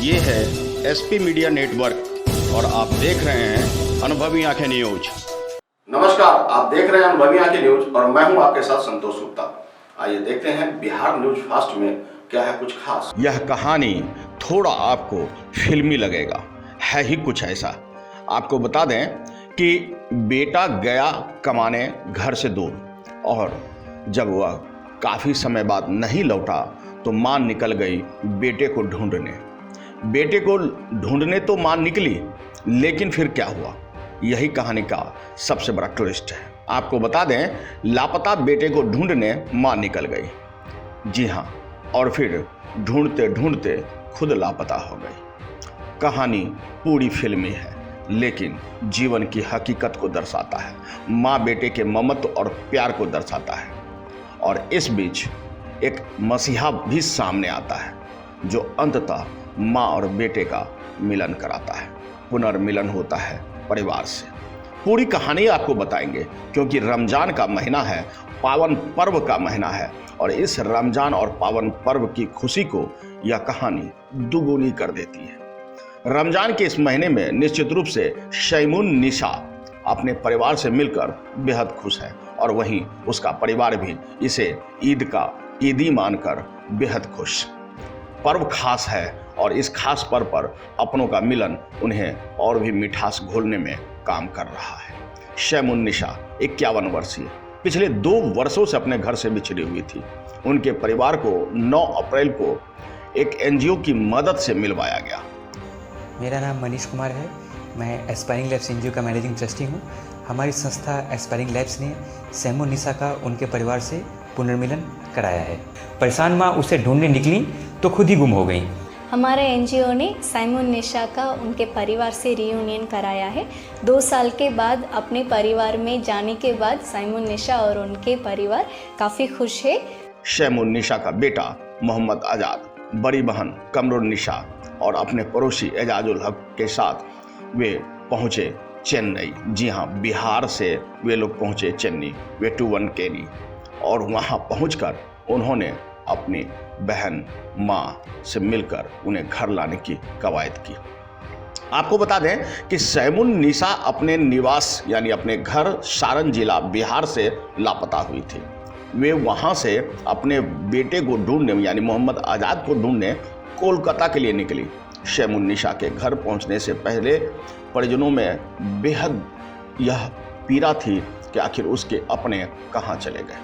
ये है SP media network और आप देख रहे हैं अनुभवी आंखें न्यूज। नमस्कार, आप देख रहे हैं अनुभवी आंखें न्यूज और मैं हूं आपके साथ संतोष गुप्ता। आइए देखते हैं बिहार न्यूज फास्ट में क्या है कुछ खास। यह कहानी थोड़ा आपको फिल्मी लगेगा, है ही कुछ ऐसा। आपको बता दें कि बेटा गया कमाने घर से दूर और जब वह काफ़ी समय बाद नहीं लौटा तो मां निकल गई बेटे को ढूंढने। बेटे को ढूंढने तो मां निकली, लेकिन फिर क्या हुआ, यही कहानी का सबसे बड़ा ट्विस्ट है। आपको बता दें, लापता बेटे को ढूंढने मां निकल गई। जी हाँ, और फिर ढूंढते ढूंढते खुद लापता हो गई। कहानी पूरी फिल्मी है, लेकिन जीवन की हकीकत को दर्शाता है। माँ बेटे के ममत्व और प्यार को दर्शाता है। और इस बीच एक मसीहा भी सामने आता है जो अंततः माँ और बेटे का मिलन कराता है। पुनर्मिलन होता है परिवार से। पूरी कहानी आपको बताएंगे क्योंकि रमजान का महीना है, पावन पर्व का महीना है और इस रमजान और पावन पर्व की खुशी को यह कहानी दुगुनी कर देती है। रमजान के इस महीने में निश्चित रूप से शैमुन निशा अपने परिवार से मिलकर बेहद खुश है और वहीं उसका परिवार भी इसे ईदी मानकर बेहद खुश। पर्व खास है और इस खास पर्व पर अपनों का मिलन उन्हें और भी मिठास घोलने में काम कर रहा है। शैमुन निशा 51 वर्षीय पिछले 2 वर्षों से अपने घर से बिछड़ी हुई थी। उनके परिवार को 9 अप्रैल को एक एनजीओ की मदद से मिलवाया गया। मेरा नाम मनीष कुमार है। मैं एस्पायरिंग लैब्स एनजीओ का मैनेजिंग ट्रस्टी हूँ। हमारी संस्था एस्पायरिंग लैब्स ने शैमुन निशा का उनके परिवार से पुनर्मिलन कराया है। परेशान माँ उसे ढूंढने निकली तो खुद ही गुम हो गई। हमारे एनजीओ ने शैमुन निशा का उनके परिवार से रियूनियन कराया है। 2 साल के बाद अपने परिवार में जाने के बाद शैमुन निशा और उनके परिवार काफ़ी खुश है। शैमुन निशा का बेटा मोहम्मद आजाद, बड़ी बहन कमरुन निशा और अपने पड़ोसी एजाजुल हक के साथ वे पहुंचे चेन्नई। जी हाँ, बिहार से वे लोग पहुंचे चेन्नई, वे 21 केनी, और वहां पहुंचकर उन्होंने अपनी बहन माँ से मिलकर उन्हें घर लाने की कवायद की। आपको बता दें कि शैमुन निशा अपने निवास यानी अपने घर सारण जिला बिहार से लापता हुई थी। वे वहां से अपने बेटे को ढूंढने यानी मोहम्मद आजाद को ढूंढने कोलकाता के लिए निकली। शैमुन निशा के घर पहुंचने से पहले परिजनों में बेहद यह पीड़ा थी कि आखिर उसके अपने कहाँ चले गए।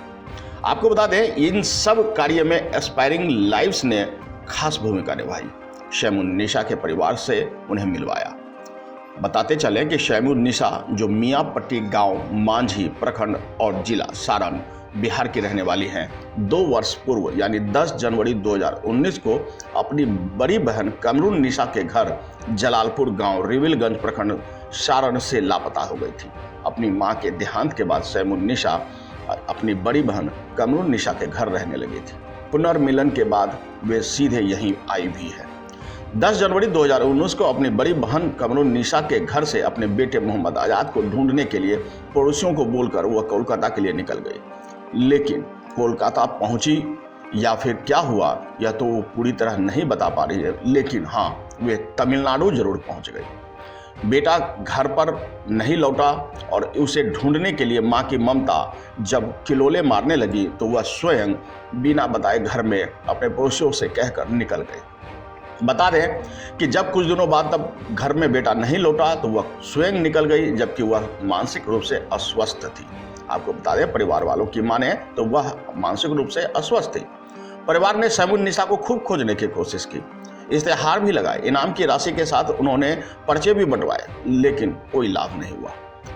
आपको बता दें, इन सब कार्य में एस्पायरिंग लाइव्स ने खास भूमिका निभाई। शैमुन निशा के परिवार से उन्हें मिलवाया। बताते चलें कि शैमुन निशा जो मियाँपट्टी गांव मांझी प्रखंड और जिला सारण बिहार की रहने वाली हैं, 2 वर्ष पूर्व यानी 10 जनवरी 2019 को अपनी बड़ी बहन कमरुन निशा के घर जलालपुर गांव रिविलगंज प्रखंड सारण से लापता हो गई थी। अपनी मां के देहांत के बाद शैमुन निशा अपनी बड़ी बहन कमरुन निशा के घर रहने लगी थी। पुनर्मिलन के बाद वे सीधे यहीं आई भी है। 10 जनवरी 2019 को अपनी बड़ी बहन कमरुन निशा के घर से अपने बेटे मोहम्मद आजाद को ढूंढने के लिए पड़ोसियों को बोलकर वह कोलकाता के लिए निकल गई। लेकिन कोलकाता पहुंची या फिर क्या हुआ यह तो वो पूरी तरह नहीं बता पा रही है, लेकिन हाँ, वे तमिलनाडु जरूर पहुंच गई। बेटा घर पर नहीं लौटा और उसे ढूंढने के लिए मां की ममता जब किलोले मारने लगी तो वह स्वयं बिना बताए घर में अपने पड़ोसियों से कहकर निकल गई। बता दें कि जब कुछ दिनों बाद तब घर में बेटा नहीं लौटा तो वह स्वयं निकल गई, जबकि वह मानसिक रूप से अस्वस्थ थी। आपको बता दें, परिवार वालों की माने तो वह मानसिक रूप से अस्वस्थ थी। परिवार ने शैमुन निशा को खूब खोजने की कोशिश की, इश्तेहार भी लगाए, इनाम की राशि के साथ उन्होंने पर्चे भी बंटवाए, लेकिन कोई लाभ नहीं हुआ।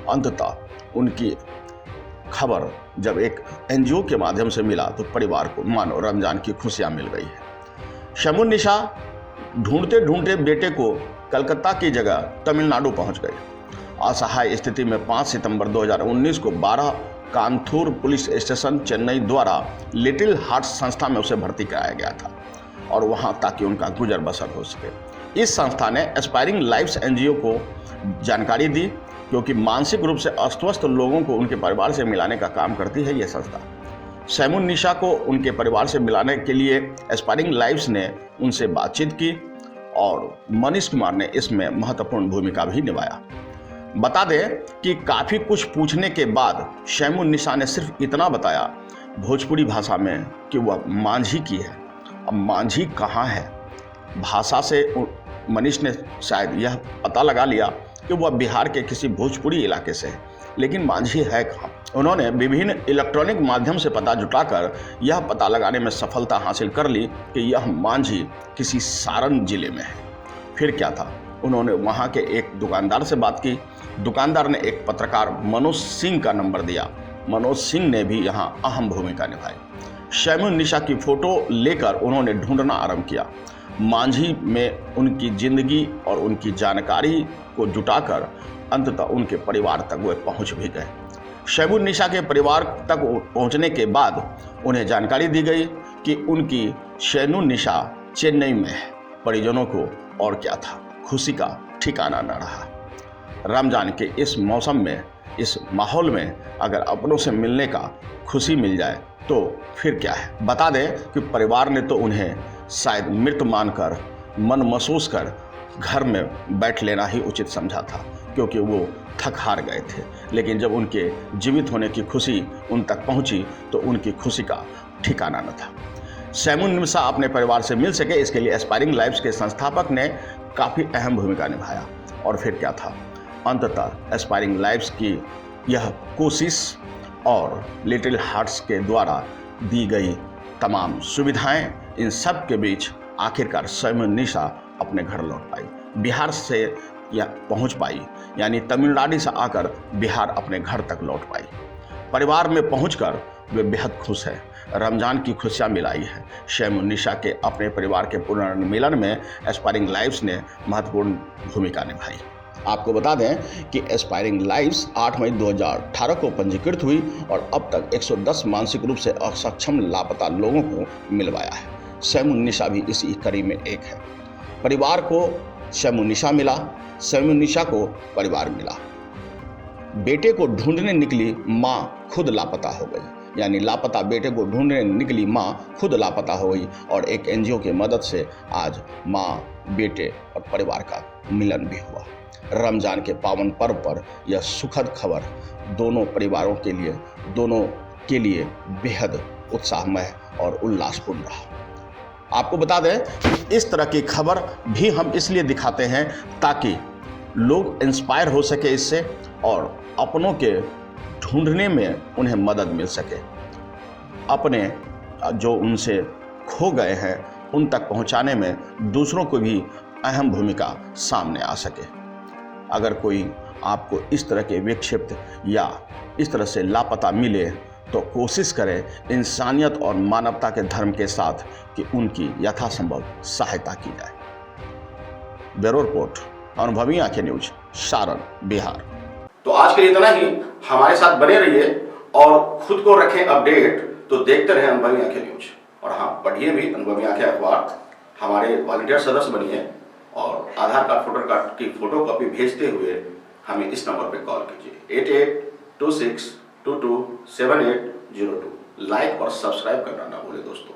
अंततः उनकी खबर जब एक एनजीओ के माध्यम से मिला तो परिवार को मानो रमजान की खुशियां मिल गई है। शैमुन निशा ढूंढते ढूंढते बेटे को कलकत्ता की जगह तमिलनाडु पहुंच गए। असहाय स्थिति में 5 सितंबर 2019 को 12 कांथूर पुलिस स्टेशन चेन्नई द्वारा लिटिल हार्ट्स संस्था में उसे भर्ती कराया गया था और वहां ताकि उनका गुजर बसर हो सके। इस संस्था ने एस्पायरिंग लाइव्स एनजीओ को जानकारी दी, क्योंकि मानसिक रूप से अस्वस्थ लोगों को उनके परिवार से मिलाने का काम करती है यह संस्था। शैमुन निशा को उनके परिवार से मिलाने के लिए एस्पायरिंग लाइव्स ने उनसे बातचीत की और मनीष कुमार ने इसमें महत्वपूर्ण भूमिका भी निभाया। बता दें कि काफ़ी कुछ पूछने के बाद सैमुन्निसा ने सिर्फ इतना बताया भोजपुरी भाषा में कि वह मांझी की है। अब मांझी कहाँ है? भाषा से मनीष ने शायद यह पता लगा लिया कि वह बिहार के किसी भोजपुरी इलाके से है, लेकिन मांझी है कहाँ? उन्होंने विभिन्न इलेक्ट्रॉनिक माध्यम से पता जुटाकर यह पता लगाने में सफलता हासिल कर ली कि यह मांझी किसी सारण जिले में है। फिर क्या था, उन्होंने वहाँ के एक दुकानदार से बात की। दुकानदार ने एक पत्रकार मनोज सिंह का नंबर दिया। मनोज सिंह ने भी यहाँ अहम भूमिका निभाई। सैमुन्निसा की फोटो लेकर उन्होंने ढूंढना आरंभ किया। मांझी में उनकी जिंदगी और उनकी जानकारी को जुटाकर अंततः उनके परिवार तक वे पहुंच भी गए। सैमुन्निसा के परिवार तक पहुंचने के बाद उन्हें जानकारी दी गई कि उनकी सैमुन्निसा चेन्नई में है। परिजनों को और क्या था, खुशी का ठिकाना न रहा। रमजान के इस मौसम में, इस माहौल में अगर अपनों से मिलने का खुशी मिल जाए तो फिर क्या है। बता दें कि परिवार ने तो उन्हें शायद मृत मानकर मन महसूस कर घर में बैठ लेना ही उचित समझा था, क्योंकि वो थक हार गए थे। लेकिन जब उनके जीवित होने की खुशी उन तक पहुंची तो उनकी खुशी का ठिकाना न था। सैमुन्निसा अपने परिवार से मिल सके, इसके लिए एस्पायरिंग लाइव्स के संस्थापक ने काफ़ी अहम भूमिका निभाया। और फिर क्या था, अंततः एस्पायरिंग लाइव्स की यह कोशिश और लिटिल हार्ट्स के द्वारा दी गई तमाम सुविधाएं, इन सब के बीच आखिरकार सैमुन्निसा अपने घर लौट पाई, बिहार से या पहुंच पाई, यानी तमिलनाडु से आकर बिहार अपने घर तक लौट पाई। परिवार में पहुंचकर वे बेहद खुश हैं। रमजान की खुशियां मिलाई है। सैमुन्निसा के अपने परिवार के पुनर्मिलन में एस्पायरिंग लाइव्स ने महत्वपूर्ण भूमिका निभाई। आपको बता दें कि एस्पायरिंग लाइव्स 8 मई 2018 को पंजीकृत हुई और अब तक 110 मानसिक रूप से अक्षम लापता लोगों को मिलवाया है। सैमुन्निसा भी इसी कड़ी में एक है। परिवार को सैमुन्निसा मिला, सैमुन्निसा को परिवार मिला। बेटे को ढूंढने निकली माँ खुद लापता हो गई, यानी लापता बेटे को ढूंढने निकली माँ खुद लापता हो गई। और एक एनजीओ की मदद से आज माँ, बेटे और परिवार का मिलन भी हुआ। रमजान के पावन पर्व पर यह सुखद खबर दोनों परिवारों के लिए बेहद उत्साहमय और उल्लासपूर्ण रहा। आपको बता दें कि इस तरह की खबर भी हम इसलिए दिखाते हैं ताकि लोग इंस्पायर हो सके इससे और अपनों के ढूंढने में उन्हें मदद मिल सके, अपने जो उनसे खो गए हैं उन तक पहुंचाने में दूसरों को भी अहम भूमिका सामने आ सके। अगर कोई आपको इस तरह के विक्षिप्त या इस तरह से लापता मिले तो कोशिश करें इंसानियत और मानवता के धर्म के साथ कि उनकी यथासंभव सहायता की जाए। ब्यूरो रिपोर्ट, अनुभवी आंखें न्यूज, सारण, बिहार। तो आज के लिए इतना ही। हमारे साथ बने रहिए और खुद को रखें अपडेट। तो देखते रहें अनुभवी आंखें न्यूज। और हाँ, पढ़िए भी अनुभवी आंखें अखबार। हमारे वॉलंटियर सदस्य बनिए और आधार कार्ड, वोटर कार्ड की फोटो कॉपी भेजते हुए हमें इस नंबर पर कॉल कीजिए 8826227802। लाइक और सब्सक्राइब करना ना भूलें दोस्तों।